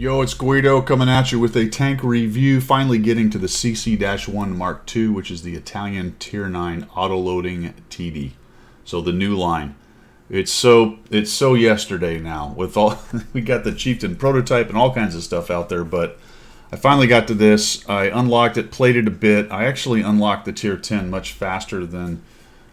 Yo, it's Guido coming at you with a tank review, finally getting to the CC-1 Mark II, which is the Italian Tier 9 auto-loading TD. So the new line. It's so yesterday now. With all we got the Chieftain prototype and all kinds of stuff out there, but I finally got to this. I unlocked it, played it a bit. I actually unlocked the Tier 10 much faster than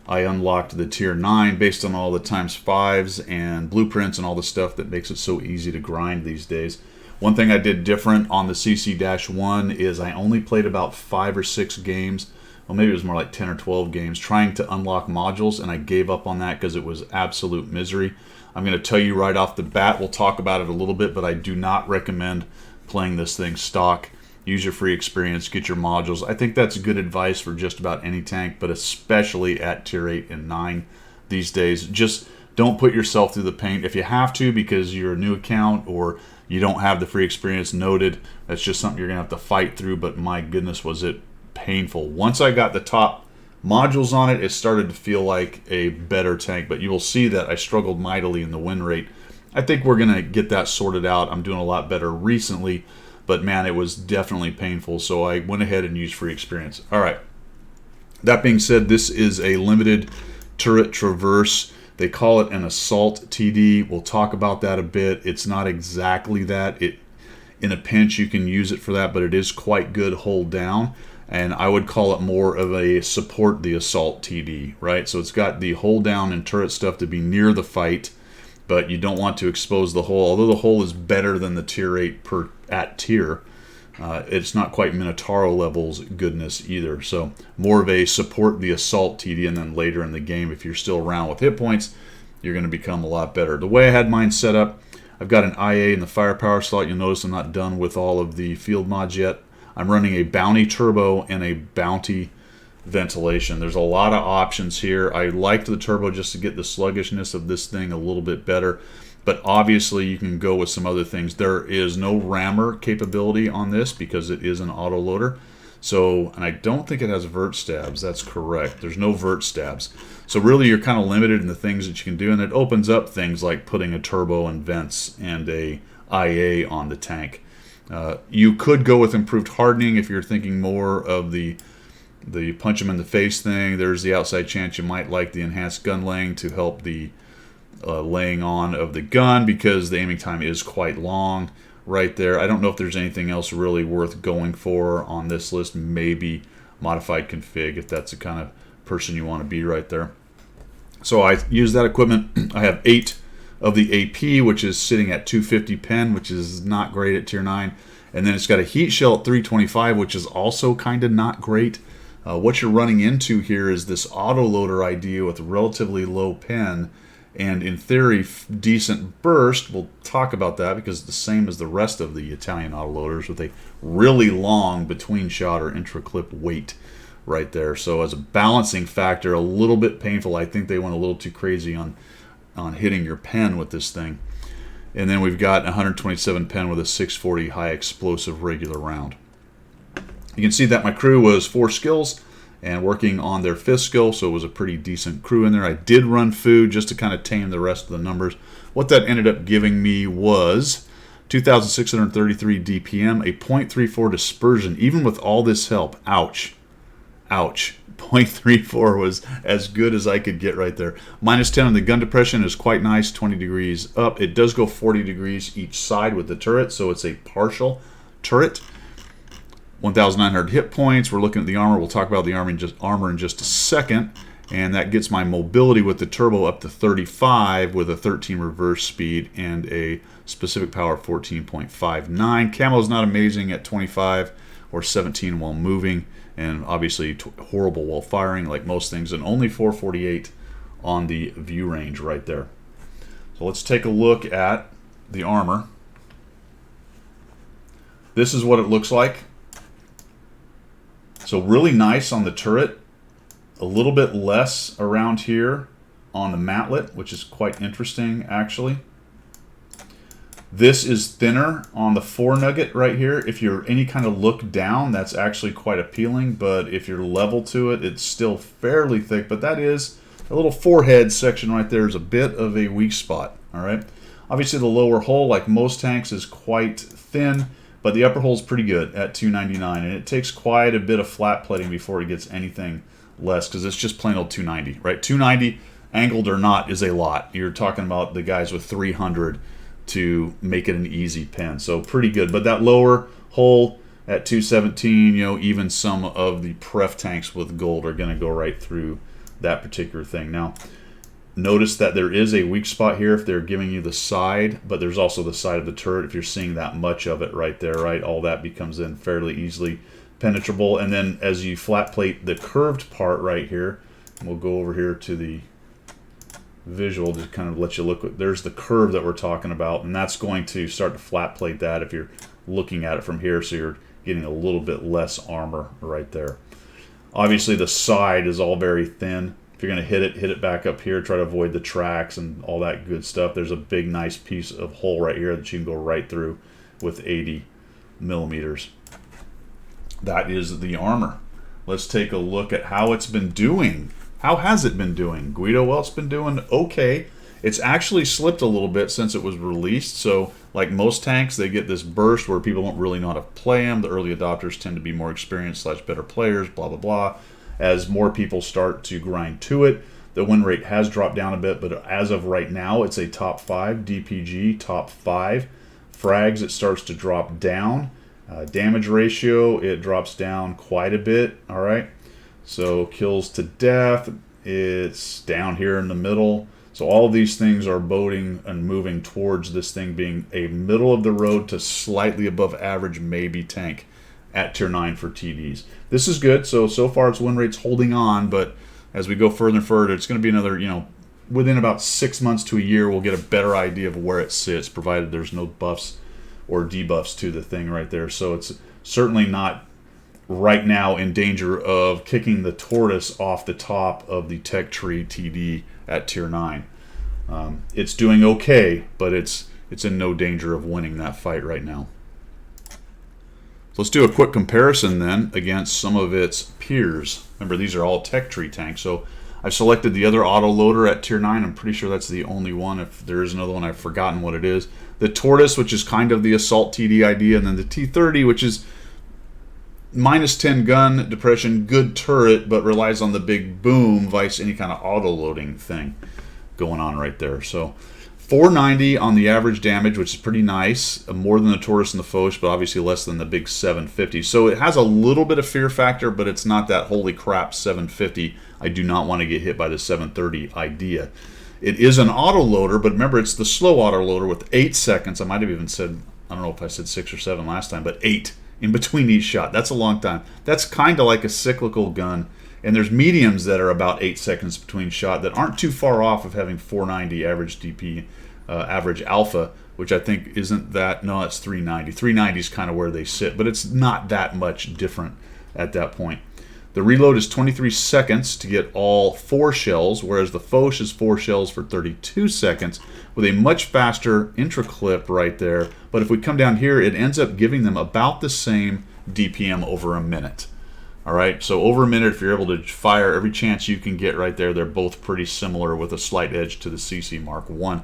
I unlocked the Tier 9 based on all the ×5s and blueprints and all the stuff that makes it so easy to grind these days. One thing I did different on the CC-1 is I only played about 5 or 6 games, well maybe it was more like 10 or 12 games, trying to unlock modules, and I gave up on that because it was absolute misery. I'm going to tell you right off the bat, we'll talk about it a little bit, but I do not recommend playing this thing stock. Use your free experience, get your modules. I think that's good advice for just about any tank, but especially at Tier 8 and 9 these days. Just don't put yourself through the pain. If you have to because you're a new account or you don't have the free experience, noted. That's just something you're going to have to fight through, but my goodness, was it painful. Once I got the top modules on it, it started to feel like a better tank, but you will see that I struggled mightily in the win rate. I think we're going to get that sorted out. I'm doing a lot better recently, but man, it was definitely painful, so I went ahead and used free experience. All right. That being said, this is a limited turret traverse. They call it an assault TD. We'll talk about that a bit. It's not exactly that. In a pinch, you can use it for that, but it is quite good hold down. And I would call it more of a support the assault TD, right? So it's got the hold down and turret stuff to be near the fight, but you don't want to expose the hull. Although the hull is better than the Tier 8 at tier, it's not quite Minotauro levels goodness either. So more of a support the assault TD, and then later in the game, if you're still around with hit points, you're going to become a lot better. The way I had mine set up, I've got an IA in the firepower slot. You'll notice I'm not done with all of the field mods yet. I'm running a bounty turbo and a bounty ventilation. There's a lot of options here. I liked the turbo just to get the sluggishness of this thing a little bit better, but obviously you can go with some other things. There is no rammer capability on this because it is an auto loader. So, and I don't think it has vert stabs. That's correct. There's no vert stabs. So really you're kind of limited in the things that you can do, and it opens up things like putting a turbo and vents and a IA on the tank. You could go with improved hardening if you're thinking more of the punch them in the face thing. There's the outside chance you might like the enhanced gun laying to help the laying on of the gun, because the aiming time is quite long right there. I don't know if there's anything else really worth going for on this list. Maybe modified config if that's the kind of person you want to be right there. So I use that equipment. I have 8 of the AP, which is sitting at 250 pen, which is not great at Tier 9. And then it's got a heat shell at 325, which is also kind of not great. What you're running into here is this autoloader idea with relatively low pen and, in theory, decent burst. We'll talk about that because it's the same as the rest of the Italian autoloaders with a really long between shot or intra-clip wait right there. So as a balancing factor, a little bit painful. I think they went a little too crazy on hitting your pen with this thing. And then we've got 127 pen with a 640 high explosive regular round. You can see that my crew was 4 skills and working on their 5th skill, so it was a pretty decent crew in there. I did run food just to kind of tame the rest of the numbers. What that ended up giving me was 2,633 DPM, a 0.34 dispersion, even with all this help. Ouch. Ouch. 0.34 was as good as I could get right there. -10 on the gun depression is quite nice, 20 degrees up. It does go 40 degrees each side with the turret, so it's a partial turret. 1,900 hit points. We're looking at the armor. We'll talk about the armor in just a second. And that gets my mobility with the turbo up to 35 with a 13 reverse speed and a specific power of 14.59. Camo is not amazing at 25 or 17 while moving, and obviously horrible while firing like most things, and only 448 on the view range right there. So let's take a look at the armor. This is what it looks like. So really nice on the turret, a little bit less around here on the matlet, which is quite interesting actually. This is thinner on the 4 nugget right here. If you're any kind of look down, that's actually quite appealing, but if you're level to it, it's still fairly thick. But that is a little forehead section right there is a bit of a weak spot. All right. Obviously the lower hull, like most tanks, is quite thin, but the upper hull is pretty good at 299, and it takes quite a bit of flat plating before it gets anything less, because it's just plain old 290, right? 290, angled or not, is a lot. You're talking about the guys with 300 to make it an easy pin, so pretty good. But that lower hull at 217, you know, even some of the pref tanks with gold are going to go right through that particular thing. Now, notice that there is a weak spot here if they're giving you the side, but there's also the side of the turret. If you're seeing that much of it right there, right, all that becomes in fairly easily penetrable. And then as you flat plate the curved part right here, we'll go over here to the visual to kind of let you look. There's the curve that we're talking about, and that's going to start to flat plate that if you're looking at it from here, so you're getting a little bit less armor right there. Obviously the side is all very thin. If you're going to hit it back up here, try to avoid the tracks and all that good stuff. There's a big nice piece of hole right here that you can go right through with 80 millimeters. That is the armor. Let's take a look at how it's been doing. How has it been doing, Guido? Well, it's been doing okay. It's actually slipped a little bit since it was released. So like most tanks, they get this burst where people don't really know how to play them. The early adopters tend to be more experienced / better players, blah, blah, blah. As more people start to grind to it, the win rate has dropped down a bit, but as of right now, it's a top 5 DPG, top 5 frags. It starts to drop down. Damage ratio, it drops down quite a bit. All right, so kills to death, it's down here in the middle. So all of these things are boding and moving towards this thing being a middle of the road to slightly above average maybe tank at tier 9 for TDs. This is good. So far its win rate's holding on, but as we go further and further, it's going to be another, you know, within about 6 months to a year, we'll get a better idea of where it sits, provided there's no buffs or debuffs to the thing right there. So it's certainly not right now in danger of kicking the tortoise off the top of the tech tree TD at tier 9. It's doing okay, but it's in no danger of winning that fight right now. Let's do a quick comparison then against some of its peers. Remember, these are all tech tree tanks. So I've selected the other autoloader at tier 9. I'm pretty sure that's the only one. If there is another one, I've forgotten what it is. The Tortoise, which is kind of the assault TD idea, and then the T30, which is -10 gun depression, good turret, but relies on the big boom, vice any kind of auto-loading thing going on right there. So 490 on the average damage, which is pretty nice, more than the Tortoise and the Foch, but obviously less than the big 750. So it has a little bit of fear factor, but it's not that holy crap 750. I do not want to get hit by the 730 idea. It is an autoloader, but remember, it's the slow autoloader with 8 seconds. I might have even said, I don't know if I said 6 or 7 last time, but 8 in between each shot. That's a long time. That's kind of like a cyclical gun. And there's mediums that are about 8 seconds between shot that aren't too far off of having 490 average DP, average alpha, which I think isn't that, no, it's 390. 390 is kind of where they sit, but it's not that much different at that point. The reload is 23 seconds to get all 4 shells, whereas the Foch is 4 shells for 32 seconds with a much faster intra-clip right there. But if we come down here, it ends up giving them about the same DPM over a minute. All right, so over a minute, if you're able to fire every chance you can get right there, they're both pretty similar with a slight edge to the CC Mark 1.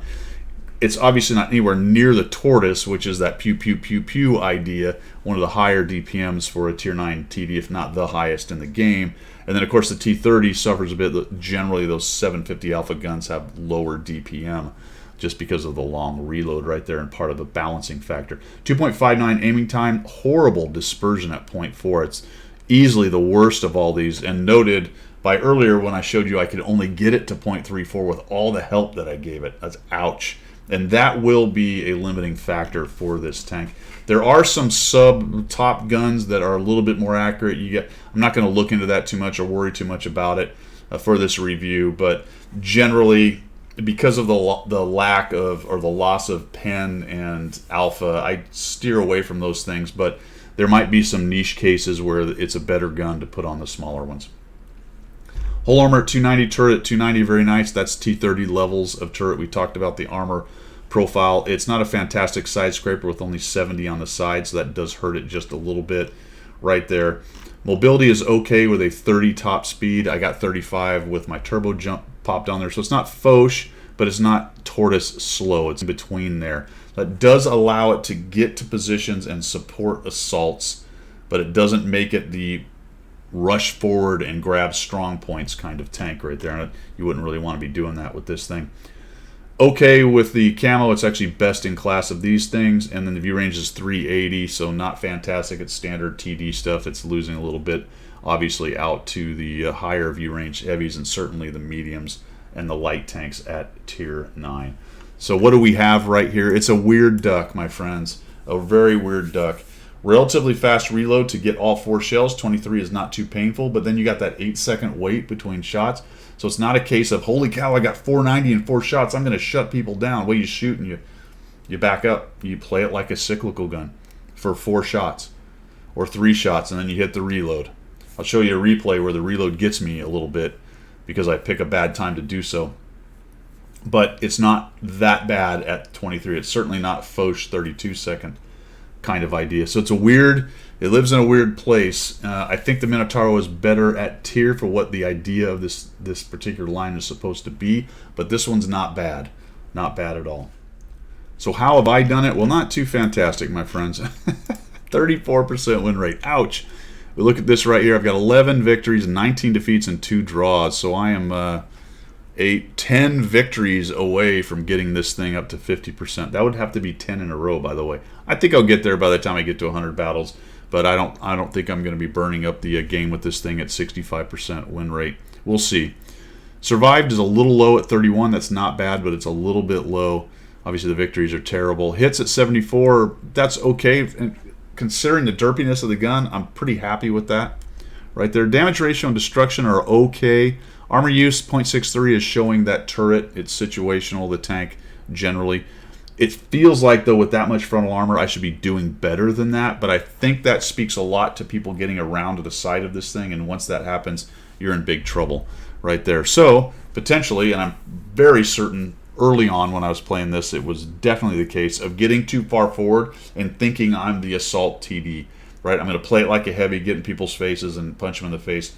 It's obviously not anywhere near the Tortoise, which is that pew, pew, pew, pew idea, one of the higher DPMs for a Tier 9 TD, if not the highest in the game. And then, of course, the T30 suffers a bit. Generally, those 750 alpha guns have lower DPM just because of the long reload right there and part of the balancing factor. 2.59 aiming time, horrible dispersion at 0.4. It's easily the worst of all these, and noted by earlier when I showed you I could only get it to 0.34 with all the help that I gave it. That's ouch. And that will be a limiting factor for this tank. There are some sub-top guns that are a little bit more accurate. I'm not going to look into that too much or worry too much about it for this review, but generally, because of the lack of, or the loss of pen and alpha, I steer away from those things, but there might be some niche cases where it's a better gun to put on the smaller ones. Whole armor 290, turret 290, very nice. That's T30 levels of turret. We talked about the armor profile. It's not a fantastic side scraper with only 70 on the side, so that does hurt it just a little bit right there. Mobility is okay with a 30 top speed. I got 35 with my turbo jump popped on there, so it's not Foch, but it's not tortoise slow. It's in between there. That does allow it to get to positions and support assaults, but it doesn't make it the rush forward and grab strong points kind of tank right there. And you wouldn't really want to be doing that with this thing. Okay, with the camo, it's actually best in class of these things, and then the view range is 380, so not fantastic. It's standard TD stuff. It's losing a little bit, obviously, out to the higher view range heavies and certainly the mediums and the light tanks at tier 9. So what do we have right here? It's a weird duck, my friends, a very weird duck. Relatively fast reload to get all 4 shells. 23 is not too painful, but then you got that 8-second wait between shots. So it's not a case of, holy cow, I got 490 in 4 shots. I'm going to shut people down. Well, you shoot and you back up. You play it like a cyclical gun for 4 shots or 3 shots, and then you hit the reload. I'll show you a replay where the reload gets me a little bit because I pick a bad time to do so. But it's not that bad at 23. It's certainly not Foch 32-second kind of idea. So it's a weird, it lives in a weird place. I think the Minotauro is better at tier for what the idea of this particular line is supposed to be, but this one's not bad. Not bad at all. So how have I done it? Well, not too fantastic, my friends. 34% win rate. Ouch. We look at this right here. I've got 11 victories, 19 defeats, and 2 draws. So I am 10 victories away from getting this thing up to 50%. That would have to be 10 in a row, by the way. I think I'll get there by the time I get to 100 battles, but I don't think I'm going to be burning up the game with this thing at 65% win rate. We'll see. Survived is a little low at 31. That's not bad, but it's a little bit low. Obviously, the victories are terrible. Hits at 74. That's okay. And considering the derpiness of the gun, I'm pretty happy with that. Right there. Damage ratio and destruction are okay. Armor use, 0.63 is showing that turret. It's situational, the tank, generally. It feels like, though, with that much frontal armor, I should be doing better than that, but I think that speaks a lot to people getting around to the side of this thing, and once that happens, you're in big trouble right there. So, potentially, and I'm very certain early on when I was playing this, it was definitely the case of getting too far forward and thinking I'm the assault TD, right? I'm going to play it like a heavy, get in people's faces and punch them in the face.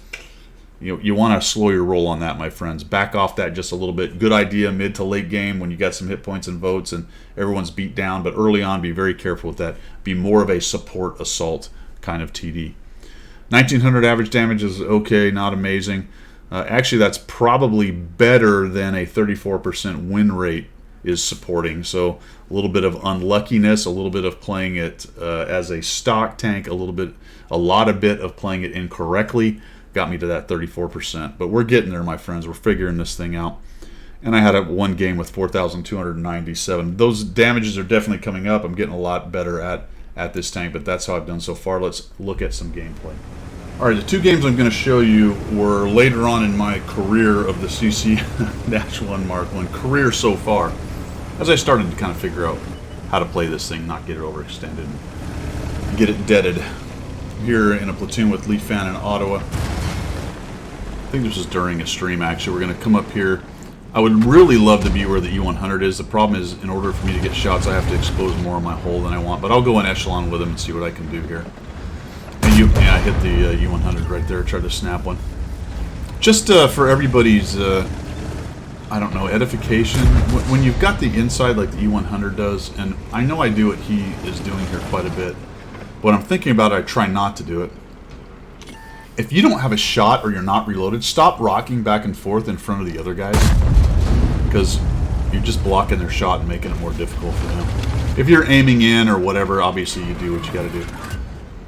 You want to slow your roll on that, my friends. Back off that just a little bit. Good idea mid to late game when you got some hit points and votes and everyone's beat down. But early on, be very careful with that. Be more of a support assault kind of TD. 1900 average damage is okay, not amazing. Actually, that's probably better than a 34% win rate is supporting. So a little bit of unluckiness, a little bit of playing it as a stock tank, a lot of playing it incorrectly. Got me to that 34%, but we're getting there, my friends. We're figuring this thing out. And I had one game with 4,297. Those damages are definitely coming up. I'm getting a lot better at this tank, but that's how I've done so far. Let's look at some gameplay. All right, the 2 games I'm going to show you were later on in my career of the CC-1 Mark 1 career so far, as I started to kind of figure out how to play this thing, not get it overextended, and get it deaded. Here in a platoon with Leaf Fan in Ottawa. I think this was during a stream, actually. We're going to come up here. I would really love to be where the E100 is. The problem is, in order for me to get shots, I have to expose more of my hole than I want. But I'll go in echelon with him and see what I can do here. And I hit the E100 right there. Tried to snap one. Just for everybody's, I don't know, edification. When you've got the inside like the E100 does, and I know I do what he is doing here quite a bit. When I'm thinking about it, I try not to do it. If you don't have a shot or you're not reloaded, stop rocking back and forth in front of the other guys, because you're just blocking their shot and making it more difficult for them. If you're aiming in or whatever, obviously you do what you got to do.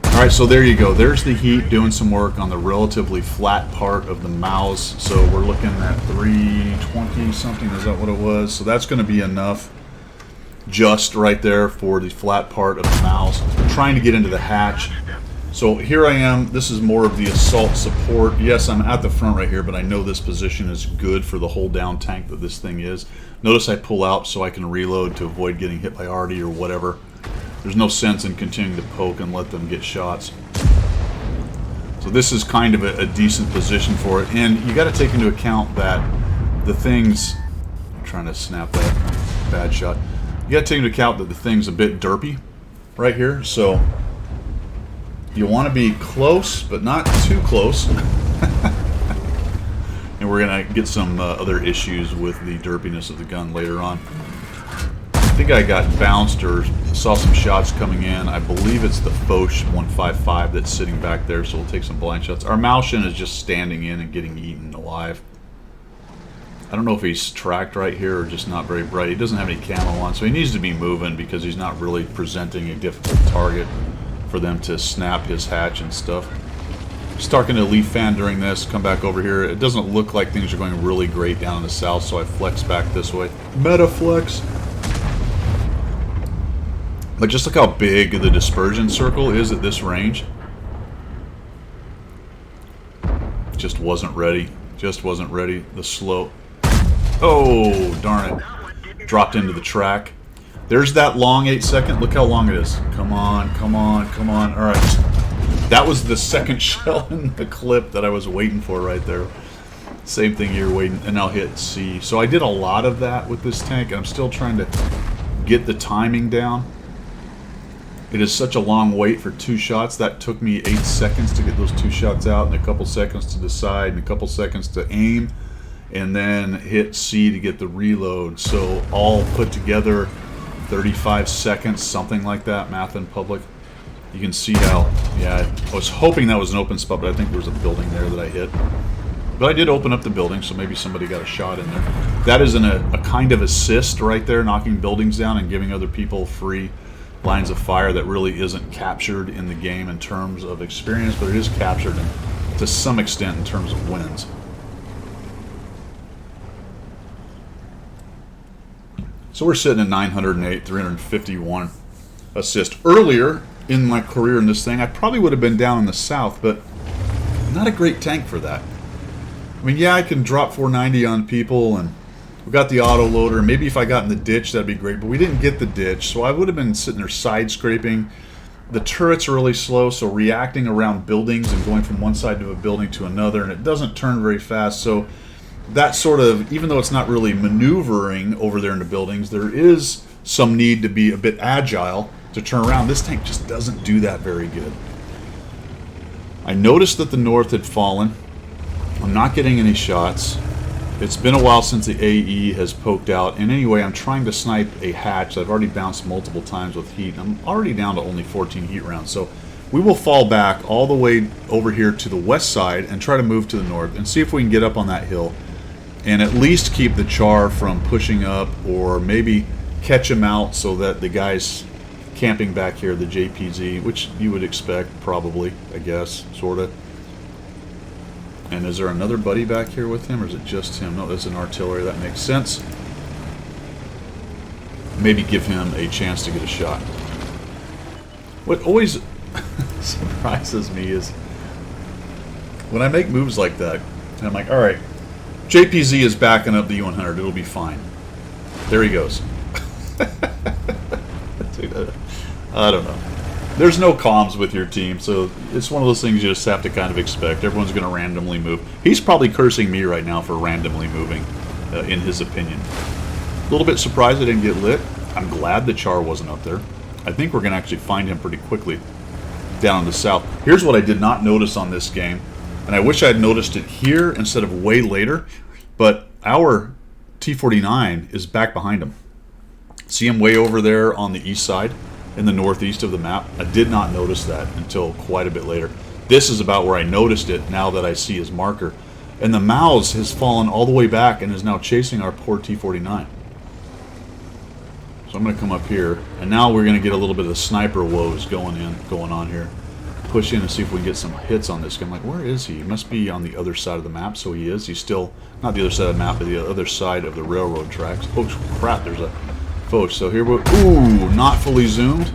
Alright, so there you go. There's the heat doing some work on the relatively flat part of the mouse. So we're looking at 320 something, is that what it was? So that's going to be enough just right there for the flat part of the mouse. I'm trying to get into the hatch. So here I am. This is more of the assault support. Yes, I'm at the front right here, but I know this position is good for the hold down tank that this thing is. Notice I pull out so I can reload to avoid getting hit by Artie or whatever. There's no sense in continuing to poke and let them get shots. So this is kind of a decent position for it. And you got to take into account that the things... I'm trying to snap that bad shot. You got to take into account that the thing's a bit derpy right here. So you want to be close, but not too close. And And we're going to get some other issues with the derpiness of the gun later on. I think I got bounced or saw some shots coming in. I believe it's the Foch 155 that's sitting back there, so we'll take some blind shots. Our Malshin is just standing in and getting eaten alive. I don't know if he's tracked right here or just not very bright. He doesn't have any camo on, so he needs to be moving because he's not really presenting a difficult target for them to snap his hatch and stuff. Just talking to Leaf Fan during this, come back over here. It doesn't look like things are going really great down in the south, so I flex back this way. Meta flex. But just look how big the dispersion circle is at this range. Just wasn't ready. Just wasn't ready. The slow... Oh, darn it. Dropped into the track. There's that long 8-second. Look how long it is. Come on, come on, come on. All right. That was the second shell in the clip that I was waiting for right there. Same thing here, waiting, and now hit C. So I did a lot of that with this tank, and I'm still trying to get the timing down. It is such a long wait for 2 shots. That took me 8 seconds to get those 2 shots out, and a couple seconds to decide, and a couple seconds to aim, and then hit C to get the reload. So all put together, 35 seconds, something like that, math in public. You can see how, yeah, I was hoping that was an open spot, but I think there was a building there that I hit. But I did open up the building, so maybe somebody got a shot in there. That is a kind of assist right there, knocking buildings down and giving other people free lines of fire that really isn't captured in the game in terms of experience, but it is captured to some extent in terms of wins. So we're sitting at 908, 351 assist. Earlier in my career in this thing, I probably would have been down in the south, but not a great tank for that. I mean, yeah, I can drop 490 on people, and we got the auto loader. Maybe if I got in the ditch, that'd be great, but we didn't get the ditch, so I would have been sitting there side scraping. The turret's are really slow, so reacting around buildings and going from one side of a building to another, and it doesn't turn very fast, so that sort of, even though it's not really maneuvering over there in the buildings, there is some need to be a bit agile to turn around. This tank just doesn't do that very good. I noticed that the north had fallen. I'm not getting any shots. It's been a while since the AE has poked out. And anyway, I'm trying to snipe a hatch. I've already bounced multiple times with heat. I'm already down to only 14 heat rounds. So we will fall back all the way over here to the west side and try to move to the north and see if we can get up on that hill and at least keep the char from pushing up, or maybe catch him out so that the guys camping back here, the JPZ, which you would expect probably, I guess, sort of. And is there another buddy back here with him, or is it just him? No, there's an artillery. That makes sense. Maybe give him a chance to get a shot. What always surprises me is when I make moves like that, and I'm like, all right, JPZ is backing up the U-100. It'll be fine. There he goes. Dude, I don't know. There's no comms with your team, so it's one of those things you just have to kind of expect. Everyone's going to randomly move. He's probably cursing me right now for randomly moving, in his opinion. A little bit surprised I didn't get lit. I'm glad the char wasn't up there. I think we're going to actually find him pretty quickly down in the south. Here's what I did not notice on this game, and I wish I had noticed it here instead of way later, but our T-49 is back behind him. See him way over there on the east side in the northeast of the map? I did not notice that until quite a bit later. This is about where I noticed it now that I see his marker. And the Maus has fallen all the way back and is now chasing our poor T-49. So I'm going to come up here, and now we're going to get a little bit of the sniper woes going on here. Push in and see if we can get some hits on this guy. I'm like, where is he? He must be on the other side of the map, so he is. He's still, not the other side of the map, but the other side of the railroad tracks. Oh crap, there's a Foch. So here we're, ooh, not fully zoomed.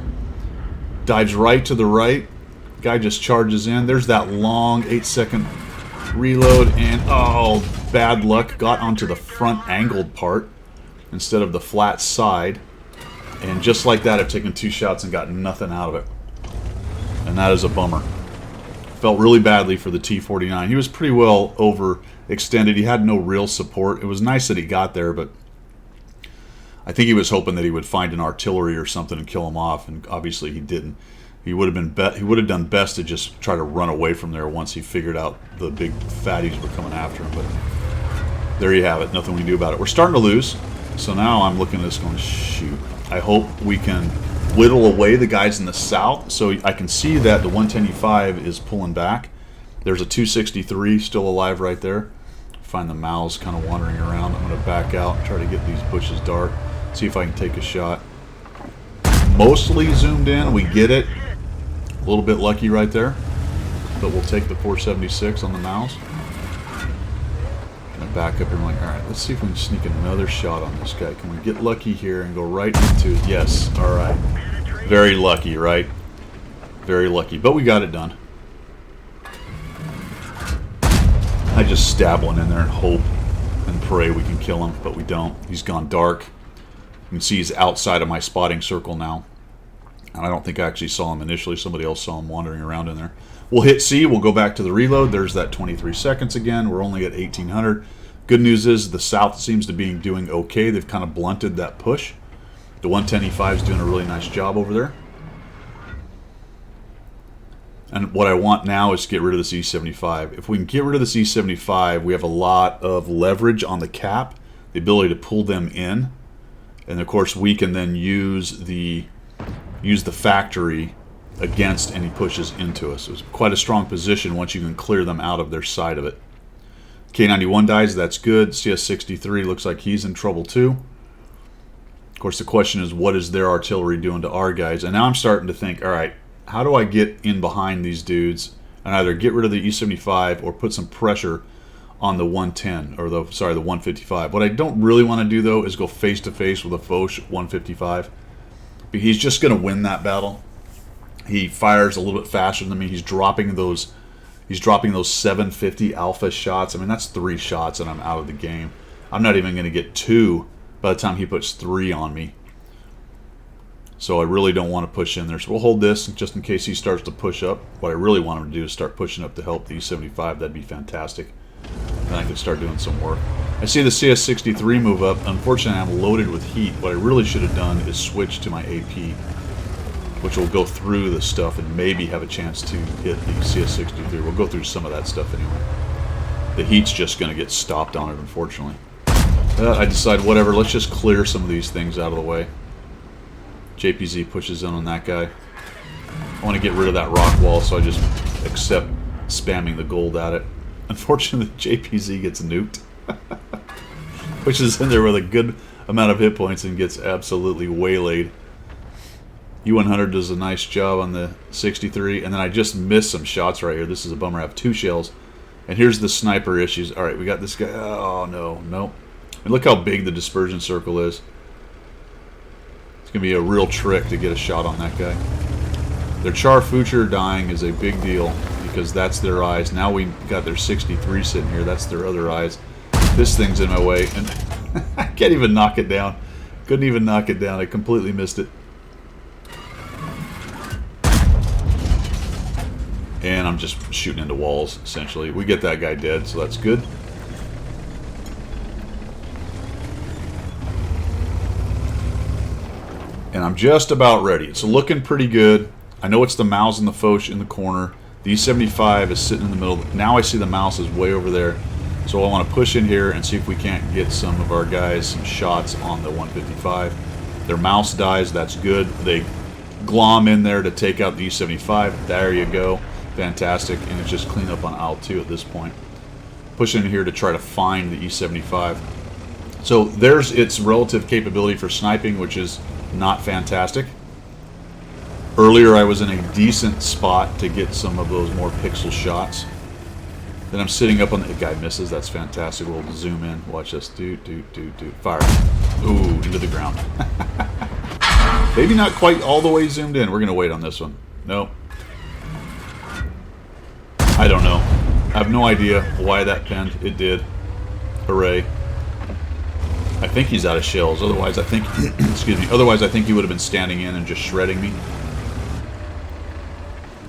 Dives right to the right. Guy just charges in. There's that long 8-second reload, and oh, bad luck. Got onto the front angled part instead of the flat side. And just like that, I've taken 2 shots and got nothing out of it. And that is a bummer. Felt really badly for the T-49. He was pretty well overextended. He had no real support. It was nice that he got there, but I think he was hoping that he would find an artillery or something and kill him off, and obviously he didn't. He would have done best to just try to run away from there once he figured out the big fatties were coming after him. But there you have it. Nothing we can do about it. We're starting to lose. So now I'm looking at this going, shoot. I hope we can whittle away the guys in the south. So I can see that the 110E5 is pulling back. There's a 263 still alive right there. Find the mouse kind of wandering around. I'm going to back out and try to get these bushes dark. See if I can take a shot. Mostly zoomed in. We get it. A little bit lucky right there. But we'll take the 476 on the mouse. Gonna back up and like, all right, let's see if we can sneak another shot on this guy. Can we get lucky here and go right into it? Yes. All right. Very lucky, right? Very lucky. But we got it done. I just stab one in there and hope and pray we can kill him, but we don't. He's gone dark. You can see he's outside of my spotting circle now. And I don't think I actually saw him initially. Somebody else saw him wandering around in there. We'll hit C. We'll go back to the reload. There's that 23 seconds again. We're only at 1800. Good news is the south seems to be doing okay. They've kind of blunted that push. The 110E5 is doing a really nice job over there. And what I want now is to get rid of this E75. If we can get rid of this E75, we have a lot of leverage on the cap, the ability to pull them in. And of course, we can then use the factory against any pushes into us. It's quite a strong position once you can clear them out of their side of it. K91 dies, that's good. CS63 looks like he's in trouble too. Of course, the question is, what is their artillery doing to our guys? And now I'm starting to think, all right, how do I get in behind these dudes and either get rid of the E75 or put some pressure on the 110, or the 155. What I don't really want to do though is go face to face with a Foch 155. He's just going to win that battle. He fires a little bit faster than me. He's dropping those 750 alpha shots. I mean, that's 3 shots and I'm out of the game. I'm not even going to get 2 by the time he puts 3 on me. So I really don't want to push in there. So we'll hold this just in case he starts to push up. What I really want him to do is start pushing up to help the E75. That'd be fantastic. Then I can start doing some work. I see the CS63 move up. Unfortunately, I'm loaded with heat. What I really should have done is switch to my AP, which will go through the stuff and maybe have a chance to hit the CS63. We'll go through some of that stuff anyway. The heat's just going to get stopped on it, unfortunately. I decide, whatever, let's just clear some of these things out of the way. JPZ pushes in on that guy. I want to get rid of that rock wall, so I just accept spamming the gold at it. Unfortunately, JPZ gets nuked. Pushes in there with a good amount of hit points and gets absolutely waylaid. U100 does a nice job on the 63, and then I just missed some shots right here. This is a bummer. I have 2 shells. And here's the sniper issues. Alright, we got this guy. Oh, no. And look how big the dispersion circle is. It's going to be a real trick to get a shot on that guy. Their Char Future dying is a big deal because that's their eyes. Now we got their 63 sitting here. That's their other eyes. This thing's in my way, and I can't even knock it down. Couldn't even knock it down. I completely missed it. And I'm just shooting into walls, essentially. We get that guy dead, so that's good. And I'm just about ready. It's looking pretty good. I know it's the mouse and the Foch in the corner. The E75 is sitting in the middle. Now I see the mouse is way over there. So I want to push in here and see if we can't get some of our guys some shots on the 155. Their mouse dies, that's good. They glom in there to take out the E75. There you go. Fantastic. And it's just clean up on aisle 2 at this point. Push in here to try to find the E75. So there's its relative capability for sniping, which is not fantastic. Earlier I was in a decent spot to get some of those more pixel shots. Then I'm sitting up on the guy misses. That's fantastic. We'll zoom in. Watch this. Fire. Ooh, into the ground. Maybe not quite all the way zoomed in. We're going to wait on this one. Nope. I don't know. I have no idea why that pinned. It did. Hooray. I think he's out of shells. Otherwise, I think... excuse me. Otherwise, I think he would have been standing in and just shredding me.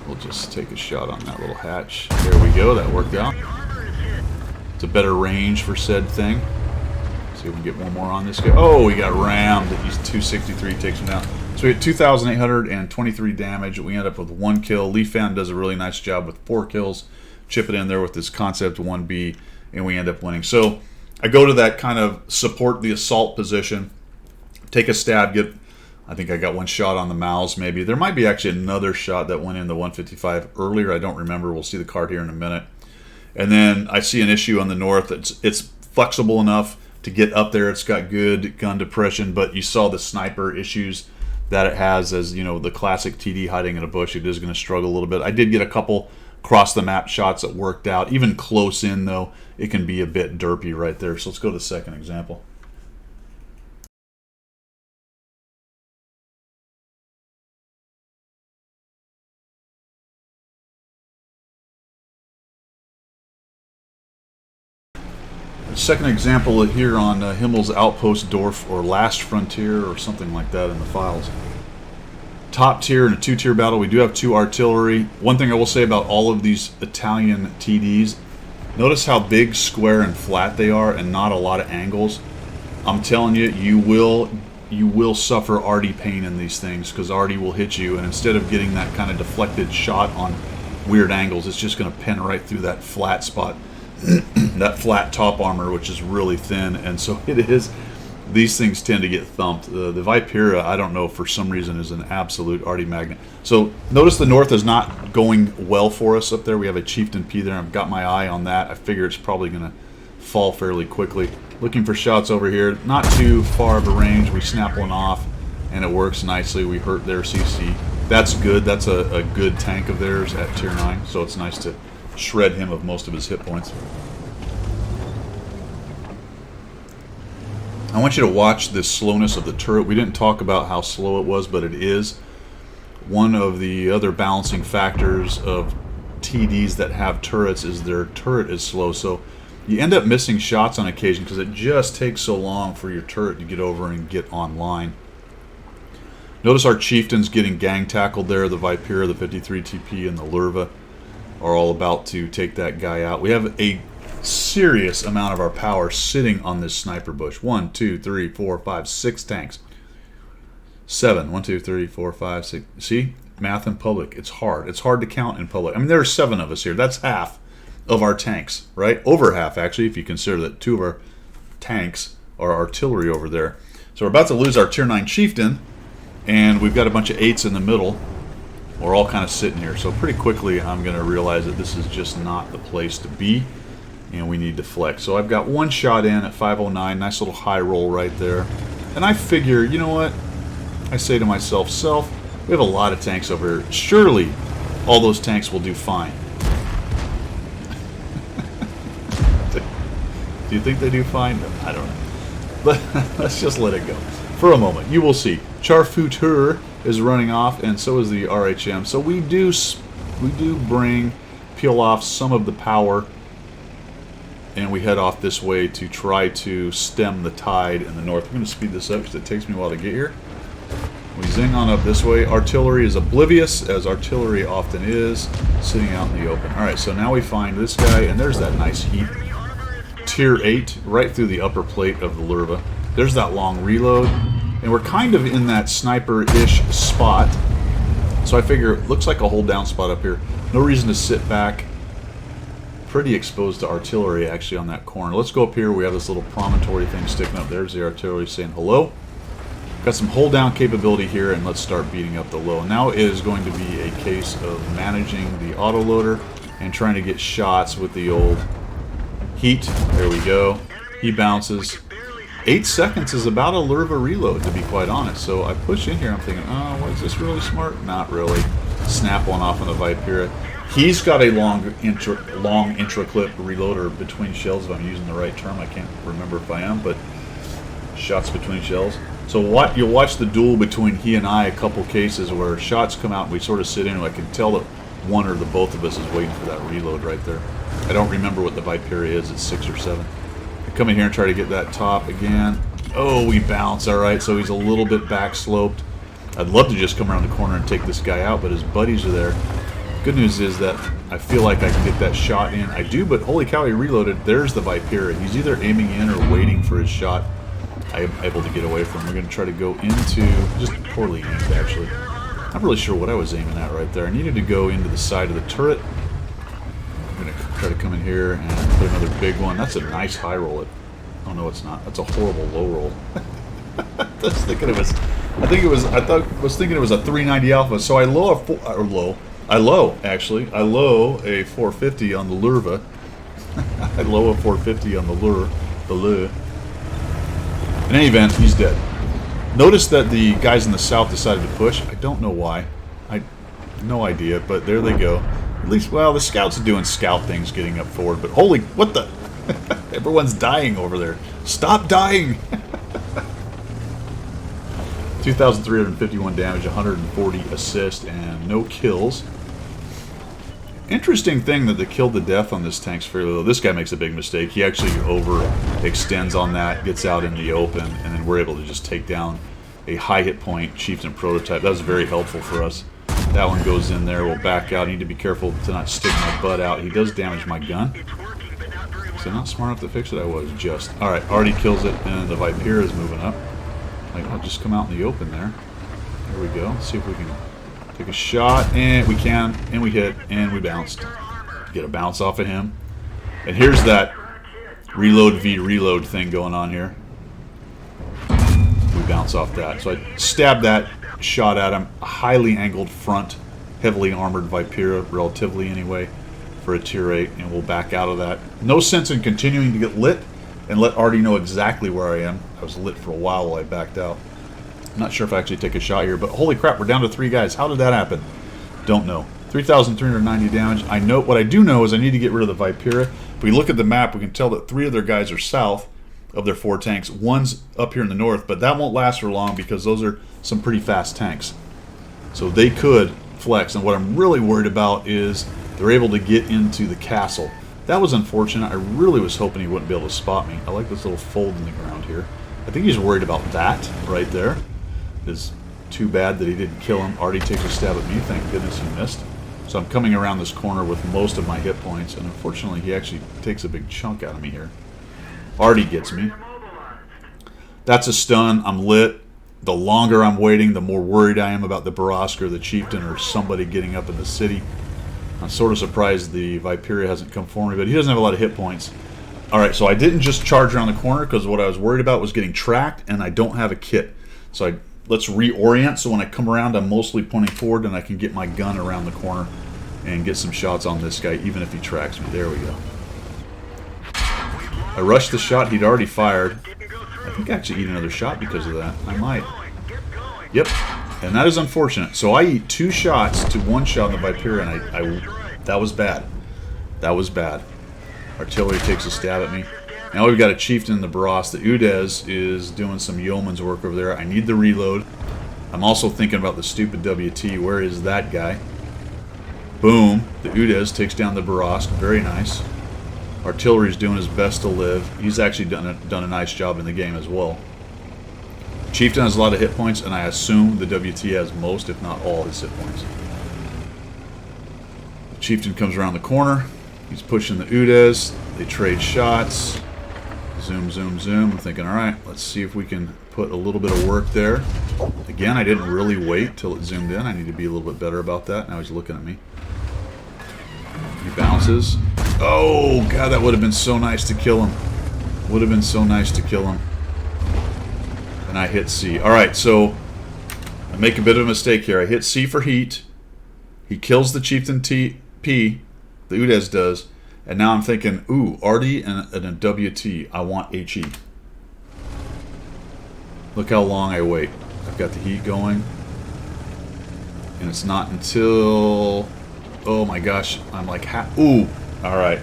We'll just take a shot on that little hatch. There we go. That worked out. It's a better range for said thing. See if we can get one more on this guy. Oh, he got rammed. He's 263. Takes him down. So we had 2,823 damage. We end up with 1 kill. Lee Fan does a really nice job with 4 kills. Chip it in there with this Concept 1B, and we end up winning. So I go to that kind of support the assault position, take a stab, I think I got one shot on the mouths maybe. There might be actually another shot that went in the 155 earlier. I don't remember. We'll see the card here in a minute. And then I see an issue on the north. It's flexible enough to get up there. It's got good gun depression, but you saw the sniper issues that it has as, you know, the classic TD hiding in a bush. It is going to struggle a little bit. I did get a couple cross the map shots that worked out. Even close in, though, it can be a bit derpy right there. So let's go to the second example. Second example here on Himmel's Outpost Dorf, or Last Frontier, or something like that in the files. Top tier in a two-tier battle. We do have 2 artillery. One thing I will say about all of these Italian TDs, notice how big, square, and flat they are, and not a lot of angles. I'm telling you, you will suffer arty pain in these things, because arty will hit you, and instead of getting that kind of deflected shot on weird angles, it's just going to pen right through that flat spot. That flat top armor, which is really thin, and so it is. These things tend to get thumped. The Vipera, I don't know, for some reason is an absolute arty magnet. So notice the north is not going well for us up there. We have a Chieftain P there. I've got my eye on that. I figure it's probably going to fall fairly quickly. Looking for shots over here. Not too far of a range. We snap one off, and it works nicely. We hurt their CC. That's good. That's a good tank of theirs at tier 9, so it's nice to shred him of most of his hit points. I want you to watch the slowness of the turret. We didn't talk about how slow it was, but it is. One of the other balancing factors of TDs that have turrets is their turret is slow. So you end up missing shots on occasion because it just takes so long for your turret to get over and get online. Notice our chieftains getting gang tackled there. The Vipera, the 53 TP, and the Lurva are all about to take that guy out. We have a serious amount of our power sitting on this sniper bush. 1, 2, 3, 4, 5, 6 tanks. 7. 1, 2, 3, 4, 5, 6. See? Math in public. It's hard. It's hard to count in public. I mean, there are 7 of us here. That's half of our tanks, right? Over half, actually, if you consider that 2 of our tanks are artillery over there. So we're about to lose our tier 9 chieftain, and we've got a bunch of 8s in the middle. We're all kind of sitting here. So pretty quickly, I'm going to realize that this is just not the place to be, and we need to flex. So I've got one shot in at 509. Nice little high roll right there. And I figure, you know what? I say to myself, we have a lot of tanks over here. Surely all those tanks will do fine. Do you think they do fine? No, I don't know. But let's just let it go for a moment. You will see. Charfutur is running off, and so is the RHM. So we do peel off some of the power, and we head off this way to try to stem the tide in the north. I'm going to speed this up because it takes me a while to get here. We zing on up this way. Artillery is oblivious, as artillery often is, sitting out in the open. Alright, so now we find this guy, and there's that nice heat. Tier 8, right through the upper plate of the Lurva. There's that long reload. And we're kind of in that sniper-ish spot. So I figure it looks like a hold down spot up here. No reason to sit back. Pretty exposed to artillery, actually, on that corner. Let's go up here. We have this little promontory thing sticking up. There's the artillery saying hello. Got some hold down capability here, and let's start beating up the low. Now it is going to be a case of managing the autoloader and trying to get shots with the old heat. There we go. He bounces. 8 seconds is about a Lurva reload, to be quite honest. So I push in here. I'm thinking, oh, what, is this really smart? Not really. Snap one off on the Vipera. He's got a long intra-clip reloader between shells, if I'm using the right term. I can't remember if I am, but shots between shells. So you'll watch the duel between he and I a couple cases where shots come out and we sort of sit in, and I can tell that one or the both of us is waiting for that reload right there. I don't remember what the Vipera is. It's 6 or 7. I come in here and try to get that top again. Oh, we bounce. All right, so he's a little bit back sloped. I'd love to just come around the corner and take this guy out, but his buddies are there. Good news is that I feel like I can get that shot in. I do, but holy cow, he reloaded. There's the Vipera. He's either aiming in or waiting for his shot. I am able to get away from him. We're going to try to go into, just poorly aimed actually. I'm really sure what I was aiming at right there. I needed to go into the side of the turret. I'm going to try to come in here and put another big one. That's a nice high roll at Oh no, it's not. That's a horrible low roll. I was thinking it was. I think it was. I was thinking it was a 390 alpha. So I low actually. I low a 450 on the Lurva. I low a 450 on the lure. In any event, he's dead. Notice that the guys in the south decided to push. I don't know why. No idea, but there they go. At least, well, the scouts are doing scout things getting up forward, but holy, what the? Everyone's dying over there. Stop dying! 2,351 damage, 140 assist, and no kills. Interesting thing that they killed the death on this tank's fairly low. This guy makes a big mistake. He actually overextends on that, gets out in the open, and then we're able to just take down a high hit point Chieftain prototype. That was very helpful for us. That one goes in there. We'll back out. I need to be careful to not stick my butt out. He does damage my gun. So not smart enough to fix it. I was just. Alright, already kills it, and the Vipera is moving up. Like, I'll just come out in the open there. There we go. Let's see if we can take a shot, and we can, and we hit, and we bounced. Get a bounce off of him. And here's that reload v reload thing going on here. We bounce off that. So I stabbed that shot at him. A highly angled front, heavily armored Vipera, relatively anyway, for a tier 8, and we'll back out of that. No sense in continuing to get lit and let Artie know exactly where I am. I was lit for a while I backed out. I'm not sure if I actually take a shot here, but holy crap, we're down to 3 guys. How did that happen? Don't know. 3,390 damage. I know what I do know is I need to get rid of the Vipera. If we look at the map, we can tell that 3 of their guys are south of their 4 tanks. One's up here in the north, but that won't last for long because those are some pretty fast tanks. So they could flex, and what I'm really worried about is they're able to get into the castle. That was unfortunate. I really was hoping he wouldn't be able to spot me. I like this little fold in the ground here. I think he's worried about that right there. It's too bad that he didn't kill him. Artie takes a stab at me. Thank goodness he missed. So I'm coming around this corner with most of my hit points, and unfortunately he actually takes a big chunk out of me here. Artie gets me. That's a stun. I'm lit. The longer I'm waiting, the more worried I am about the Barask or the Chieftain or somebody getting up in the city. I'm sort of surprised the Vipera hasn't come for me, but he doesn't have a lot of hit points. Alright, so I didn't just charge around the corner because what I was worried about was getting tracked, and I don't have a kit. So let's reorient, so when I come around, I'm mostly pointing forward, and I can get my gun around the corner and get some shots on this guy, even if he tracks me. There we go. I rushed the shot he'd already fired. I think I actually eat another shot because of that. I might. Yep. And that is unfortunate. So I eat 2 shots to 1 shot on the Vipera, and that was bad. That was bad. Artillery takes a stab at me. Now we've got a Chieftain in the Barask. The Udez is doing some yeoman's work over there. I need the reload. I'm also thinking about the stupid WT. Where is that guy? Boom. The Udez takes down the Barask. Very nice. Artillery's doing his best to live. He's actually done a nice job in the game as well. Chieftain has a lot of hit points, and I assume the WT has most, if not all, his hit points. The Chieftain comes around the corner. He's pushing the Udez. They trade shots. Zoom, zoom, zoom. I'm thinking, alright, let's see if we can put a little bit of work there. Again, I didn't really wait till it zoomed in. I need to be a little bit better about that. Now he's looking at me. He bounces. Oh, God, that would have been so nice to kill him. Would have been so nice to kill him. And I hit C. Alright, so I make a bit of a mistake here. I hit C for heat. He kills the Chieftain P. The Udez does. And now I'm thinking, ooh, Artie and a WT. I want HE. Look how long I wait. I've got the heat going. And it's not until... Oh my gosh. I'm like, ooh. Alright.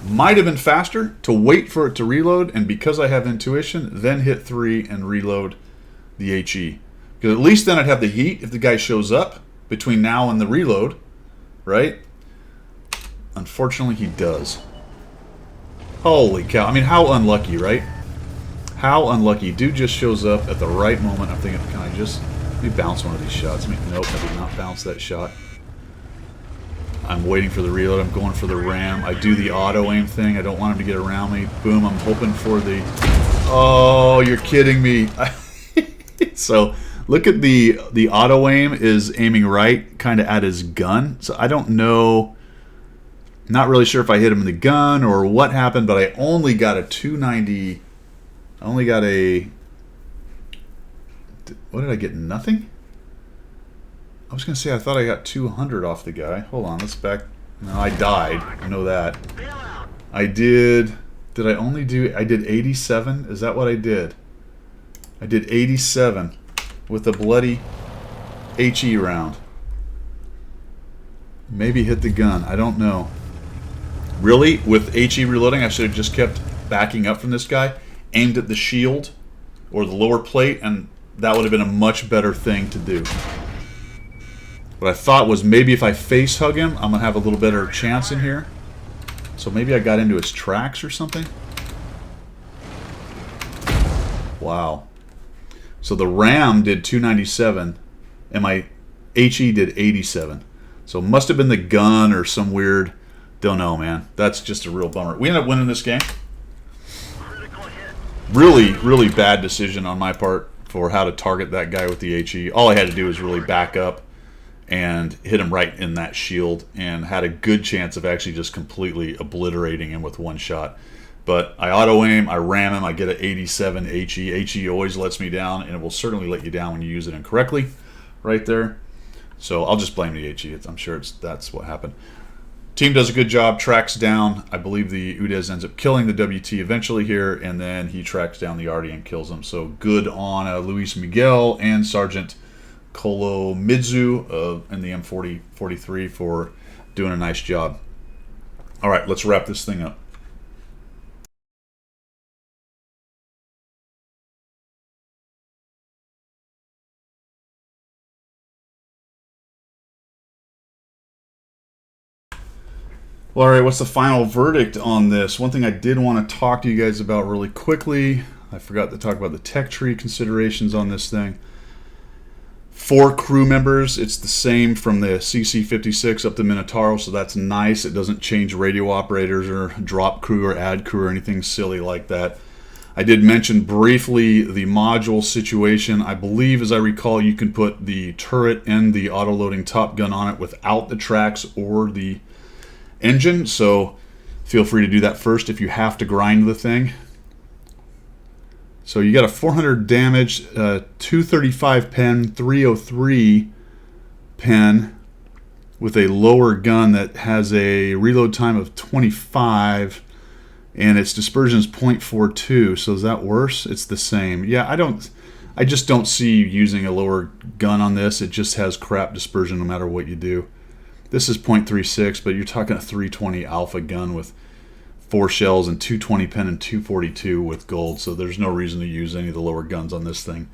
Might have been faster to wait for it to reload, and because I have intuition, then hit 3 and reload the HE. Because at least then I'd have the heat if the guy shows up between now and the reload, right? Unfortunately, he does. Holy cow. I mean, how unlucky, right? How unlucky. Dude just shows up at the right moment. I'm thinking, can I just... Let me bounce one of these shots. Nope, I did not bounce that shot. I'm waiting for the reload. I'm going for the ram. I do the auto-aim thing. I don't want him to get around me. Boom, I'm hoping for the... Oh, you're kidding me. So, look at the auto-aim is aiming right, kind of at his gun. So, I don't know... Not really sure if I hit him in the gun or what happened, but I only got a 290. I only got a... What did I get? Nothing? I was going to say I thought I got 200 off the guy. Hold on, let's back... No, I died. I know that. I did... Did I only do... I did 87? Is that what I did? I did 87 with a bloody HE round. Maybe hit the gun. I don't know. Really? With HE reloading, I should have just kept backing up from this guy, aimed at the shield or the lower plate, and that would have been a much better thing to do. What I thought was maybe if I face hug him, I'm going to have a little better chance in here. So maybe I got into his tracks or something. Wow. So the RAM did 297 and my HE did 87. So it must have been the gun or some weird... Don't know, man. That's just a real bummer. We ended up winning this game. Really, really bad decision on my part for how to target that guy with the HE. All I had to do was really back up and hit him right in that shield and had a good chance of actually just completely obliterating him with one shot. But I auto-aim, I ram him, I get an 87 HE. HE always lets me down, and it will certainly let you down when you use it incorrectly right there. So I'll just blame the HE. I'm sure that's what happened. Team does a good job, tracks down. I believe the Udez ends up killing the WT eventually here, and then he tracks down the Artie and kills him. So good on Luis Miguel and Sergeant Kolomidzu in the M4043 for doing a nice job. All right, let's wrap this thing up. Well, all right, what's the final verdict on this? One thing I did want to talk to you guys about really quickly. I forgot to talk about the tech tree considerations on this thing. 4 crew members. It's the same from the CC-56 up to Minotauro, so that's nice. It doesn't change radio operators or drop crew or add crew or anything silly like that. I did mention briefly the module situation. I believe, as I recall, you can put the turret and the auto-loading Top Gun on it without the tracks or the engine, so feel free to do that first if you have to grind the thing. So you got a 400 damage, 235 pen, 303 pen with a lower gun that has a reload time of 25 and its dispersion is 0.42. So is that worse? It's the same. Yeah, I just don't see you using a lower gun on this. It just has crap dispersion no matter what you do. This is 0.36, but you're talking a 320 alpha gun with 4 shells and 220 pen and 242 with gold, so there's no reason to use any of the lower guns on this thing.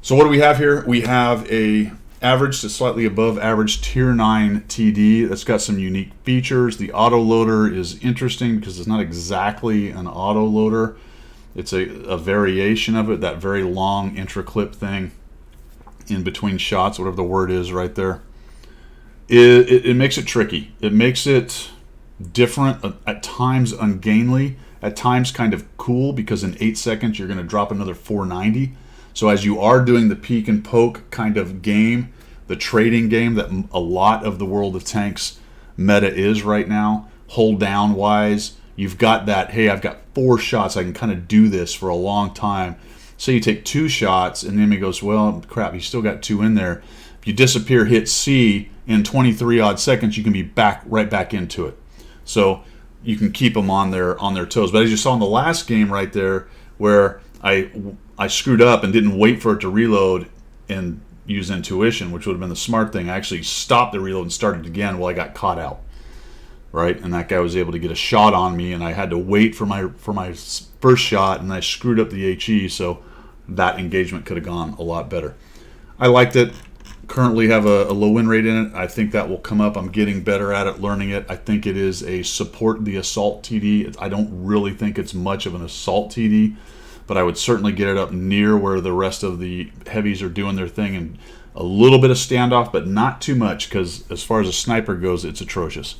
So what do we have here? We have a average to slightly above average tier 9 TD that's got some unique features. The auto loader is interesting because it's not exactly an auto loader. It's a variation of it, that very long intra-clip thing in between shots, whatever the word is right there. It makes it tricky. It makes it different, at times ungainly, at times kind of cool, because in 8 seconds you're going to drop another 490. So as you are doing the peek and poke kind of game, the trading game that a lot of the World of Tanks meta is right now, hold down wise, you've got that, hey, I've got 4 shots, I can kind of do this for a long time. So you take 2 shots and the enemy goes, well, crap, you still got 2 in there. If you disappear, hit C, in 23 odd seconds, you can be right back into it. So you can keep them on their toes. But as you saw in the last game right there, where I screwed up and didn't wait for it to reload and use intuition, which would have been the smart thing. I actually stopped the reload and started again while I got caught out. Right, and that guy was able to get a shot on me, and I had to wait for my first shot, and I screwed up the HE, so that engagement could have gone a lot better. I liked it. Currently have a low win rate in it. I think that will come up. I'm getting better at it, learning it. I think it is a support the assault TD. I don't really think it's much of an assault TD, but I would certainly get it up near where the rest of the heavies are doing their thing, and a little bit of standoff, but not too much, because as far as a sniper goes, it's atrocious.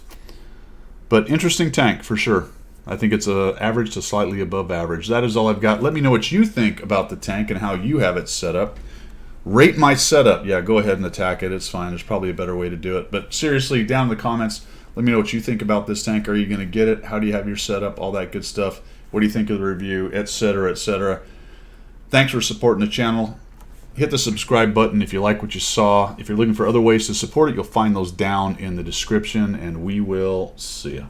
But interesting tank for sure. I think it's a average to slightly above average. That is all I've got. Let me know what you think about the tank and how you have it set up. Rate my setup. Yeah, go ahead and attack it. It's fine. There's probably a better way to do it. But seriously, down in the comments, Let me know what you think about this tank. Are you going to get it? How do you have your setup? All that good stuff. What do you think of the review, etc., etc. Thanks for supporting the channel. Hit the subscribe button if you like what you saw. If you're looking for other ways to support it, you'll find those down in the description, and we will see you.